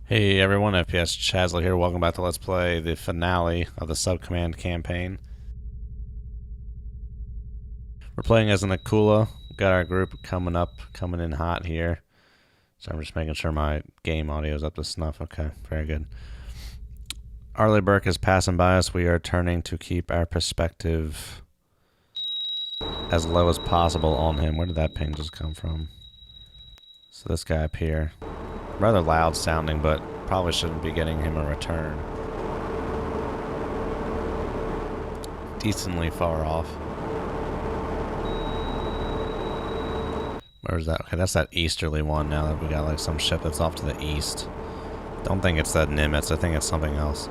Hey everyone, FPS Chazla here. Welcome back to Let's Play the finale of the Subcommand campaign. We're playing as an Akula. Got our group coming in hot here. So I'm just making sure my game audio is up to snuff. Okay, very good. Arleigh Burke is passing by us. We are turning to keep our perspective as low as possible on him. Where did that ping just come from? So this guy up here. Rather loud sounding, but probably shouldn't be getting him a return. Decently far off. Where's that? Okay, that's that easterly one now that we got like some ship that's off to the east. Don't think it's that Nimitz. I think it's something else.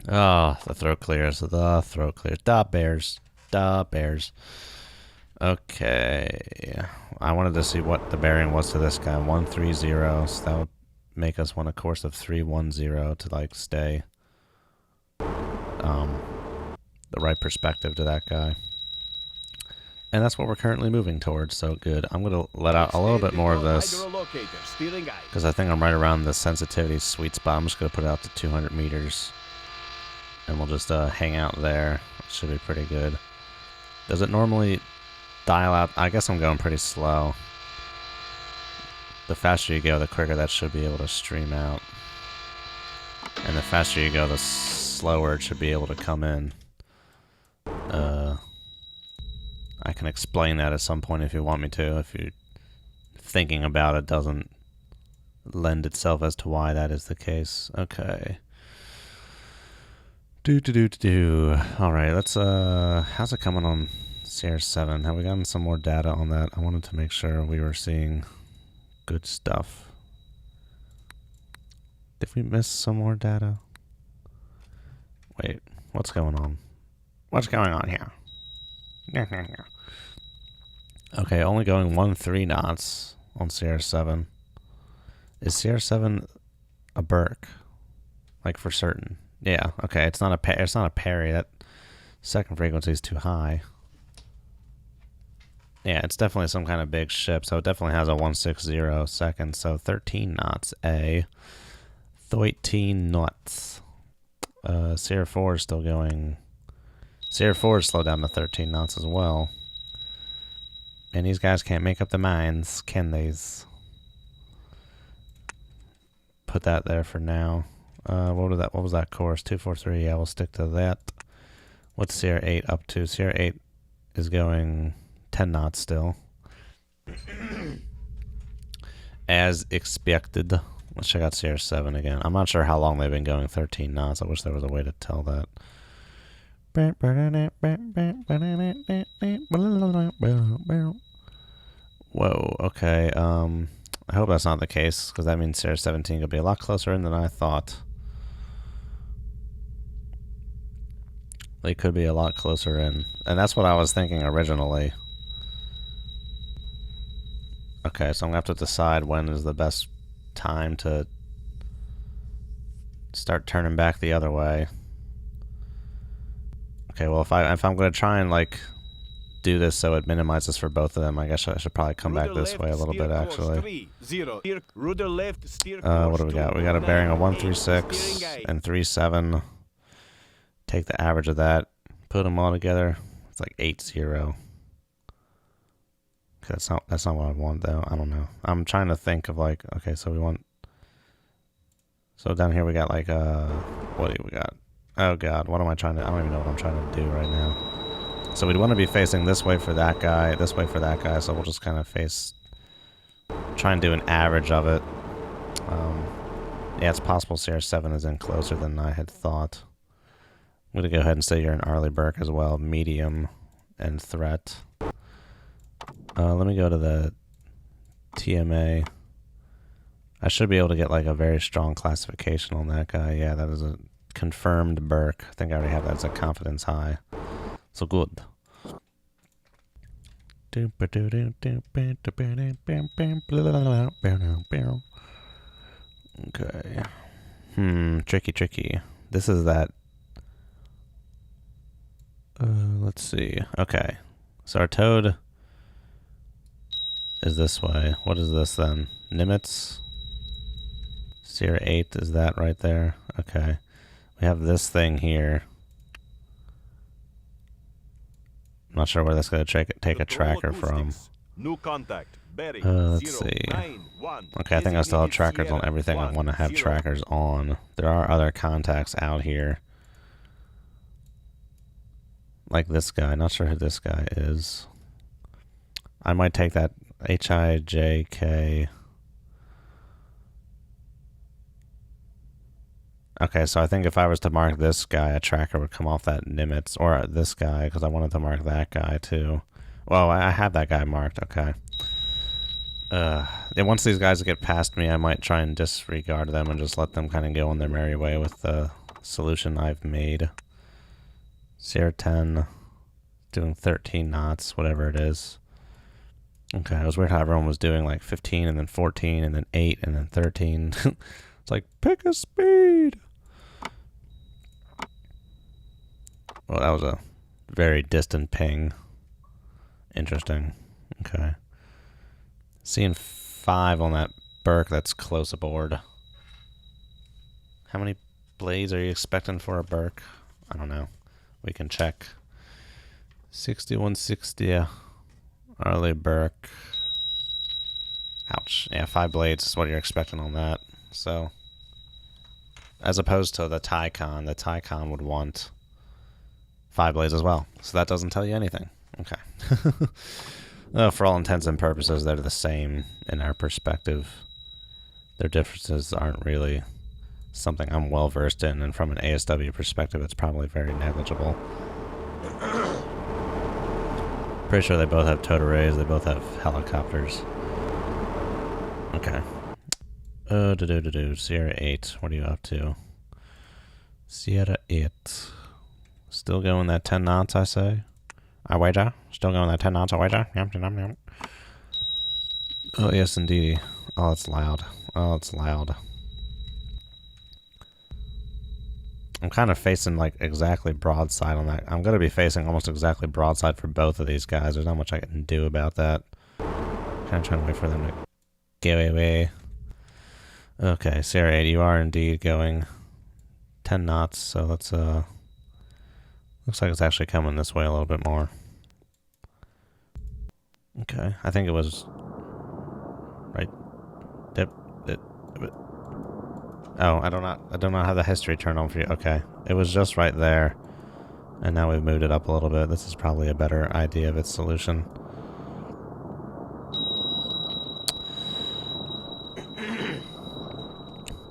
Oh, the throat clears. The throat clears. Da bears. Da bears. Okay. I wanted to see what the bearing was to this guy. 130. So that would make us want a course of 310 to like stay the right perspective to that guy. And that's what we're currently moving towards, so good. I'm going to let out a little bit more of this because I think I'm right around the sensitivity sweet spot. I'm just going to put it out to 200 meters and we'll just hang out there. It should be pretty good. Does it normally dial out? I guess I'm going pretty slow. The faster you go, the quicker that should be able to stream out. And the faster you go, the slower it should be able to come in. I can explain that at some point if you want me to. If you're thinking about it, doesn't lend itself as to why that is the case. Okay. Alright, let's, how's it coming on CR7? Have we gotten some more data on that? I wanted to make sure we were seeing good stuff. Did we miss some more data? Wait, what's going on? What's going on here? Okay, only going 13 knots on CR7. Is CR7 a burke? Like for certain? Yeah. Okay, it's not a it's not a parry. That second frequency is too high. Yeah, it's definitely some kind of big ship, so it definitely has a 160 second. So 13 knots. 13 knots. CR4 is still going. CR4 is slowed down to 13 knots as well. And these guys can't make up the minds, can they? Put that there for now. What was that course? 243. Yeah, we'll stick to that. What's CR8 up to? CR8 is going 10 knots still. As expected. Let's check out CR7 again. I'm not sure how long they've been going 13 knots. I wish there was a way to tell that. Whoa, okay. I hope that's not the case, because that means CR17 could be a lot closer in than I thought. They could be a lot closer in. And that's what I was thinking originally. Okay, so I'm going to have to decide when is the best time to start turning back the other way. Okay, well, if I'm going to try and, like, do this so it minimizes for both of them, I guess I should probably come back this way a little bit, actually. What do we got? We got a bearing of 136 and 37. Take the average of that, put them all together. It's like 80. Okay, that's not what I want, though. I don't know. I'm trying to think of, like, okay, so we want... So down here we got, like, what do we got? Oh god, what am I trying to... I don't even know what I'm trying to do right now. So we'd want to be facing this way for that guy, this way for that guy, so we'll just kind of face... Try and do an average of it. Yeah, it's possible CR7 is in closer than I had thought. I'm going to go ahead and say you're an Arleigh Burke as well. Medium and threat. Let me go to the TMA. I should be able to get like a very strong classification on that guy. Yeah, that is a confirmed burke. I think I already have that as a confidence high. So good. Okay. Tricky. This is that. Let's see. Okay. So our toad is this way. What is this then? Nimitz? Sierra 8 is that right there? Okay. We have this thing here. I'm not sure where that's going to take a tracker from. New contact. Let's see. Okay, I think I still have trackers on everything I want to have trackers on. There are other contacts out here. Like this guy. Not sure who this guy is. I might take that HIJK. Okay, so I think if I was to mark this guy, a tracker would come off that Nimitz, or this guy, because I wanted to mark that guy too. Well, I have that guy marked, okay. And once these guys get past me, I might try and disregard them and just let them kind of go on their merry way with the solution I've made. Sierra 10, doing 13 knots, whatever it is. Okay, it was weird how everyone was doing like 15 and then 14 and then 8 and then 13. It's like, pick a speed! Well, that was a very distant ping. Interesting. Okay. Seeing 5 on that Burke that's close aboard. How many blades are you expecting for a Burke? I don't know. We can check. 6160 early Burke. Ouch. Yeah, 5 blades is what you're expecting on that. So, as opposed to the Ticon would want 5 blades as well. So that doesn't tell you anything. Okay. For all intents and purposes, they're the same in our perspective. Their differences aren't really something I'm well versed in, and from an ASW perspective, it's probably very negligible. Pretty sure they both have towed arrays, they both have helicopters. Okay. Sierra 8, what are you up to? Sierra 8. Still going that 10 knots, I say. I wager. Still going that 10 knots, I wager. Yum, yum, yum. Oh, yes, indeed. Oh, it's loud. Oh, it's loud. I'm kind of facing, like, exactly broadside on that. I'm going to be facing almost exactly broadside for both of these guys. There's not much I can do about that. Kind of trying to wait for them to go away. Okay, Sierra 8, you are indeed going 10 knots, so let's, looks like it's actually coming this way a little bit more. Okay, I think it was right. Oh, I don't know how the history turned on for you. Okay, it was just right there, and now we've moved it up a little bit. This is probably a better idea of its solution.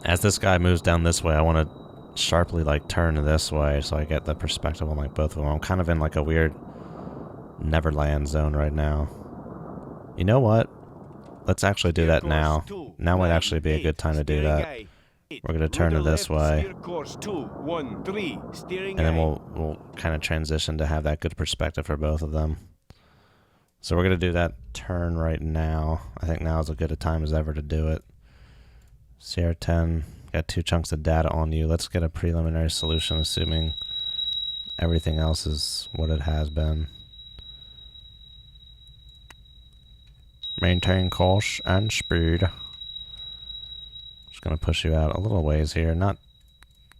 As this guy moves down this way, I want to sharply like turn this way so I get the perspective on like both of them. I'm kind of in like a weird Neverland zone right now. You know what? Let's actually do that now. Now might actually be a good time to do that. We're going to turn it this way. And then we'll kind of transition to have that good perspective for both of them. So we're going to do that turn right now. I think now is as good a time as ever to do it. Sierra 10, got 2 chunks of data on you. Let's get a preliminary solution, assuming everything else is what it has been. Maintain course and speed. Just going to push you out a little ways here. Not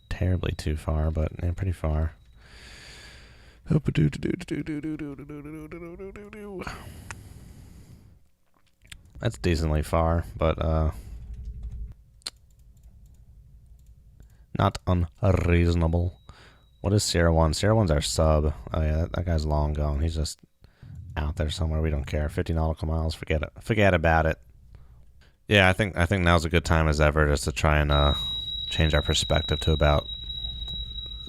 terribly too far, but yeah, pretty far. That's decently far, but not unreasonable. What is Sierra 1? Sierra 1's our sub. Oh yeah, that guy's long gone. He's just out there somewhere. We don't care. 50 nautical miles. Forget it. Forget about it. Yeah, I think now's a good time as ever just to try and change our perspective to about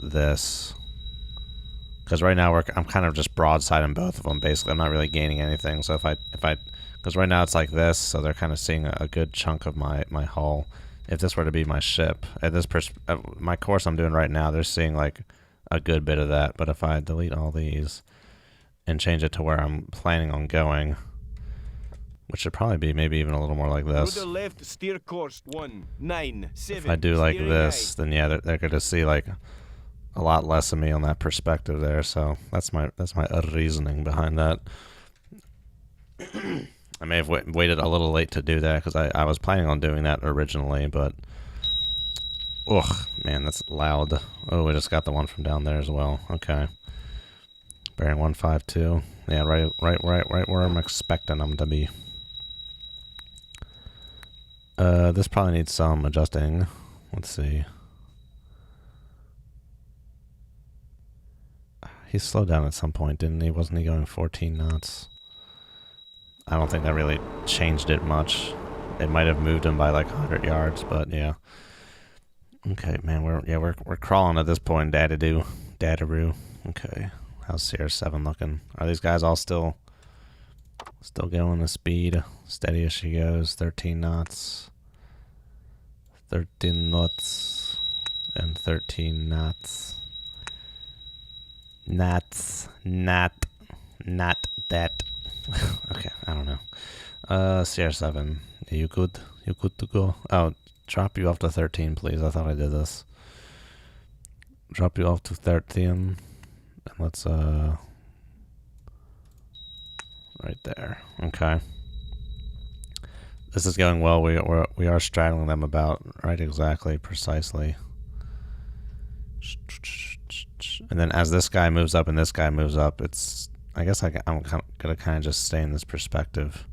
this. Because right now I'm kind of just broadsiding both of them. Basically, I'm not really gaining anything. So because right now it's like this, so they're kind of seeing a good chunk of my hull. If this were to be my ship, at this my course I'm doing right now, they're seeing like a good bit of that. But if I delete all these and change it to where I'm planning on going, which should probably be maybe even a little more like this. Left, steer course 197. If I do like this, then yeah, they're going to see like a lot less of me on that perspective there. So that's my reasoning behind that. I may have waited a little late to do that because I was planning on doing that originally, but Ugh, man, that's loud. Oh, we just got the one from down there as well. Okay. Bearing 152. Yeah, right where I'm expecting them to be. This probably needs some adjusting. Let's see. He slowed down at some point, didn't he? Wasn't he going 14 knots? I don't think that really changed it much. It might have moved him by like 100 yards, but yeah. Okay, man, we're crawling at this point, Dadaroo. Okay. How's Sierra 7 looking? Are these guys all still going the speed? Steady as she goes. 13 knots. 13 knots. And 13 knots. Not that. Okay, I don't know. Sierra 7. Are you good? You good to go? Oh, drop you off to 13, please. I thought I did this. Drop you off to 13. And let's, right there. Okay. This is going well. We are straddling them about right exactly, precisely. And then as this guy moves up and this guy moves up, it's, I guess I'm gonna kind of just stay in this perspective.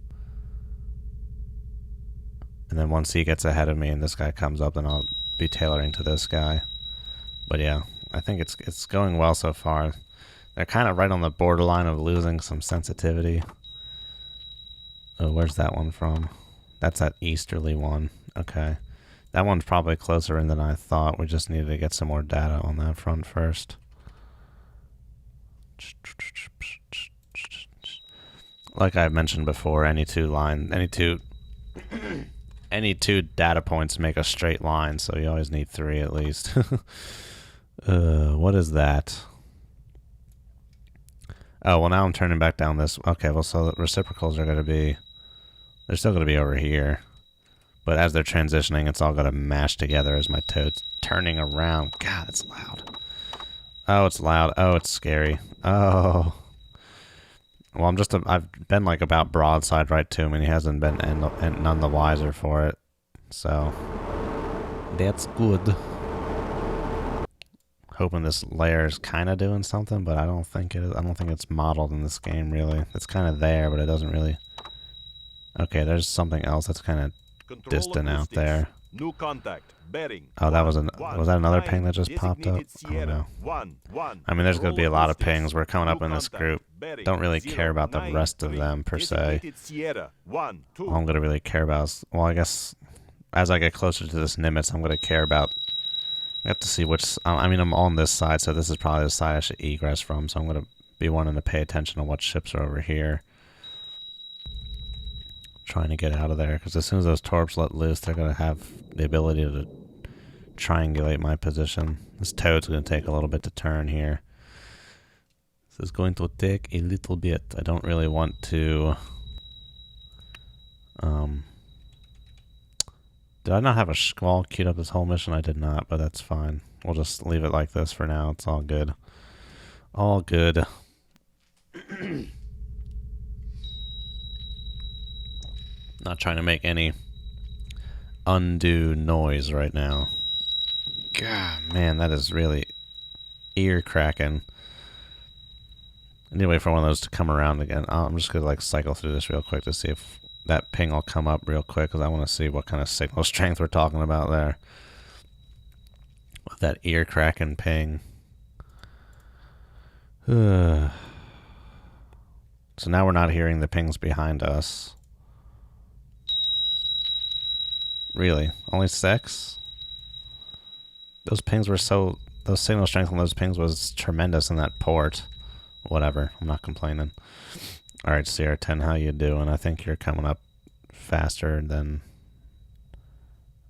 And then once he gets ahead of me and this guy comes up, then I'll be tailoring to this guy. But yeah, I think it's going well so far. They're kind of right on the borderline of losing some sensitivity. Oh, where's that one from? That's that easterly one. Okay. That one's probably closer in than I thought. We just needed to get some more data on that front first. Like I mentioned before, any two data points make a straight line, so you always need 3 at least. What is that? Oh, well now I'm turning back down this. Okay, well so the reciprocals are going to be, they're still going to be over here. But as they're transitioning, it's all going to mash together as my toad's turning around. God, it's loud. Oh, it's loud. Oh, it's scary. Oh. Well, I've been like about broadside right to him, and he hasn't been and none the wiser for it. So, that's good. Hoping this layer is kind of doing something, but I don't think it is. I don't think it's modeled in this game, really. It's kind of there, but it doesn't really... Okay, there's something else that's kind of distant out there. New contact. Bearing. Oh, that was was that another ping that just popped up? I don't know. I mean, there's going to be a lot of pings. We're coming up in this group. Don't really care about the rest of them, per se. All I'm going to really care about is... Well, I guess as I get closer to this nimitz, I'm going to care about... I have to see which... I mean, I'm on this side, so this is probably the side I should egress from, so I'm going to be wanting to pay attention to what ships are over here. Trying to get out of there, because as soon as those torps let loose, they're going to have the ability to triangulate my position. This toad's going to take a little bit to turn here. This is going to take a little bit. I don't really want to... Did I not have a squall queued up this whole mission? I did not, but that's fine. We'll just leave it like this for now. It's all good. All good. Not trying to make any undue noise right now. God, man, that is really ear-cracking. I need to wait for one of those to come around again. I'm just going to like cycle through this real quick to see if that ping will come up real quick, because I want to see what kind of signal strength we're talking about there. With that ear-cracking ping. So now we're not hearing the pings behind us. Really? Only 6? Those pings were so... Those signal strength on those pings was tremendous in that port. Whatever. I'm not complaining. Alright, Sierra 10, how you doing? I think you're coming up faster than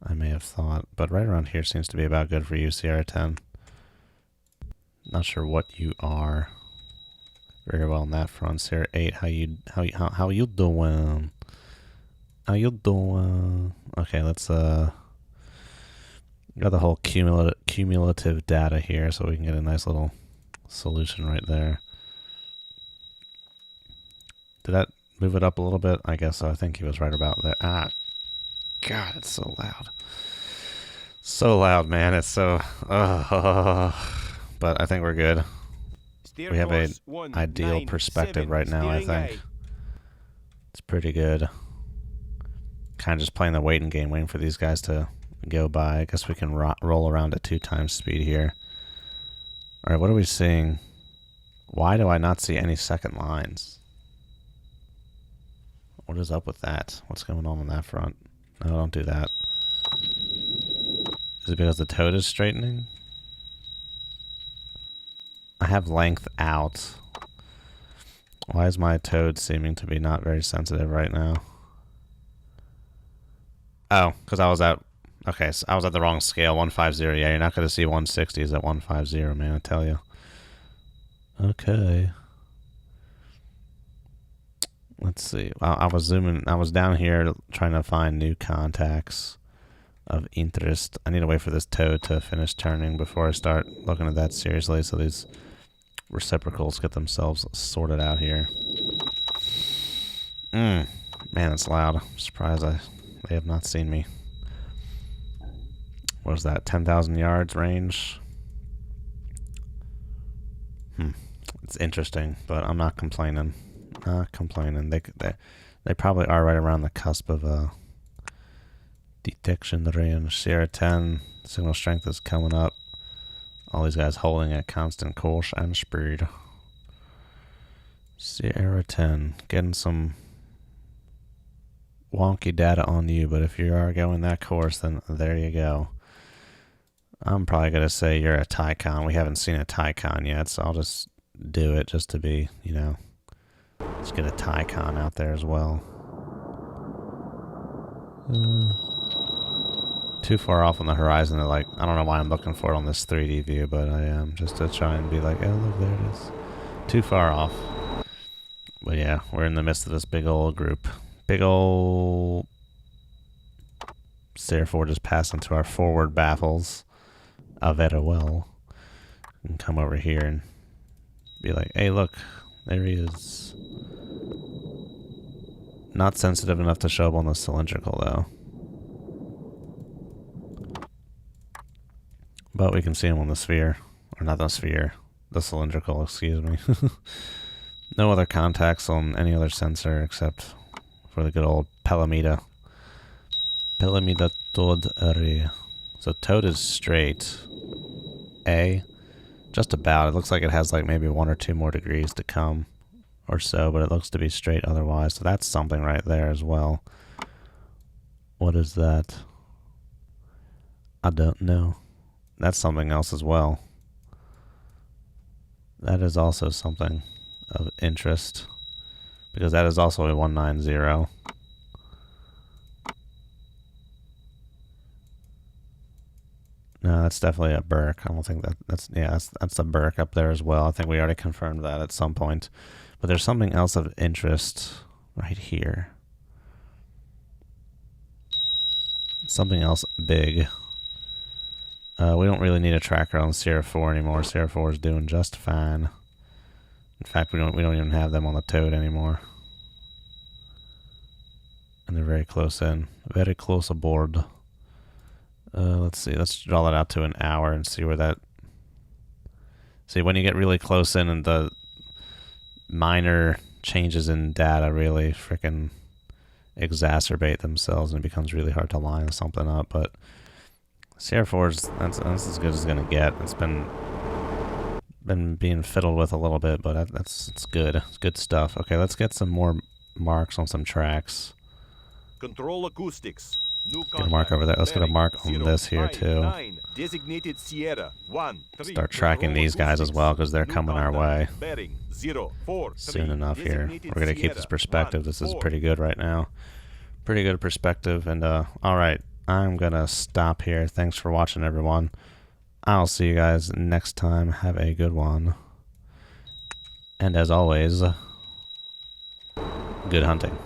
I may have thought. But right around here seems to be about good for you, Sierra 10. Not sure what you are. Very well on that front. Sierra 8, how you doing? How you doing? Okay, let's got the whole cumulative data here, so we can get a nice little solution right there. Did that move it up a little bit? I guess so. I think he was right about there. Ah, God, it's so loud. So loud, man. It's so... but I think we're good. We have a ideal perspective right now, I think. It's pretty good. Kind of just playing the waiting game, waiting for these guys to go by. I guess we can roll around at 2 times speed here. Alright, what are we seeing? Why do I not see any second lines? What is up with that? What's going on that front? No, don't do that. Is it because the toad is straightening? I have length out. Why is my toad seeming to be not very sensitive right now? Oh, because I was at... Okay, so I was at the wrong scale, 150. Yeah, you're not going to see 160s at 150, man, I tell you. Okay. Let's see. I was zooming. I was down here trying to find new contacts of interest. I need to wait for this toad to finish turning before I start looking at that seriously, so these reciprocals get themselves sorted out here. Man, it's loud. I'm surprised they have not seen me. What is that? 10,000 yards range? It's interesting, but I'm not complaining. Not complaining. They probably are right around the cusp of detection range. Sierra 10, signal strength is coming up. All these guys holding at constant course and speed. Sierra 10, getting some wonky data on you, but if you are going that course, then there you go. I'm probably going to say you're a Ticon. We haven't seen a Ticon yet, so I'll just do it just to be, you know, let's get a Ticon out there as well. Too far off on the horizon to, like, I don't know why I'm looking for it on this 3D view, but I am, just to try and be like, oh, look, there it is. Too far off. But yeah, we're in the midst of this big old group. Big old... Therefore, just pass into our forward baffles. Very well. And come over here and be like, hey, look, there he is. Not sensitive enough to show up on the cylindrical, though. But we can see him on the sphere. Or not the sphere. The cylindrical, excuse me. No other contacts on any other sensor except for the good old Pelamida. Pelamida Toad Array. So Toad is straight. A. Just about. It looks like it has like maybe 1 or 2 more degrees to come or so, but it looks to be straight otherwise. So that's something right there as well. What is that? I don't know. That's something else as well. That is also something of interest because that is also a 190. No, that's definitely a burke. I don't think that's a burke up there as well. I think we already confirmed that at some point. But there's something else of interest right here. Something else big. We don't really need a tracker on Sierra 4 anymore. Sierra 4 is doing just fine. In fact, we don't even have them on the toad anymore. And they're very close in. Very close aboard. Let's see. Let's draw that out to an hour and see where that... See, when you get really close in and the minor changes in data really freaking exacerbate themselves and it becomes really hard to line something up. But Sierra 4's, that's as good as it's going to get. It's been being fiddled with a little bit, but it's good. It's good stuff. Okay, let's get some more marks on some tracks. Control acoustics. Get a mark over there. Let's get a mark on this here too. Designated Sierra 1, 3, start tracking these guys as well because they're coming our way bearing 0, 4, 3, soon enough here. We're going to keep this perspective. This is pretty good right now. Pretty good perspective. And alright, I'm going to stop here. Thanks for watching, everyone. I'll see you guys next time. Have a good one. And as always, good hunting.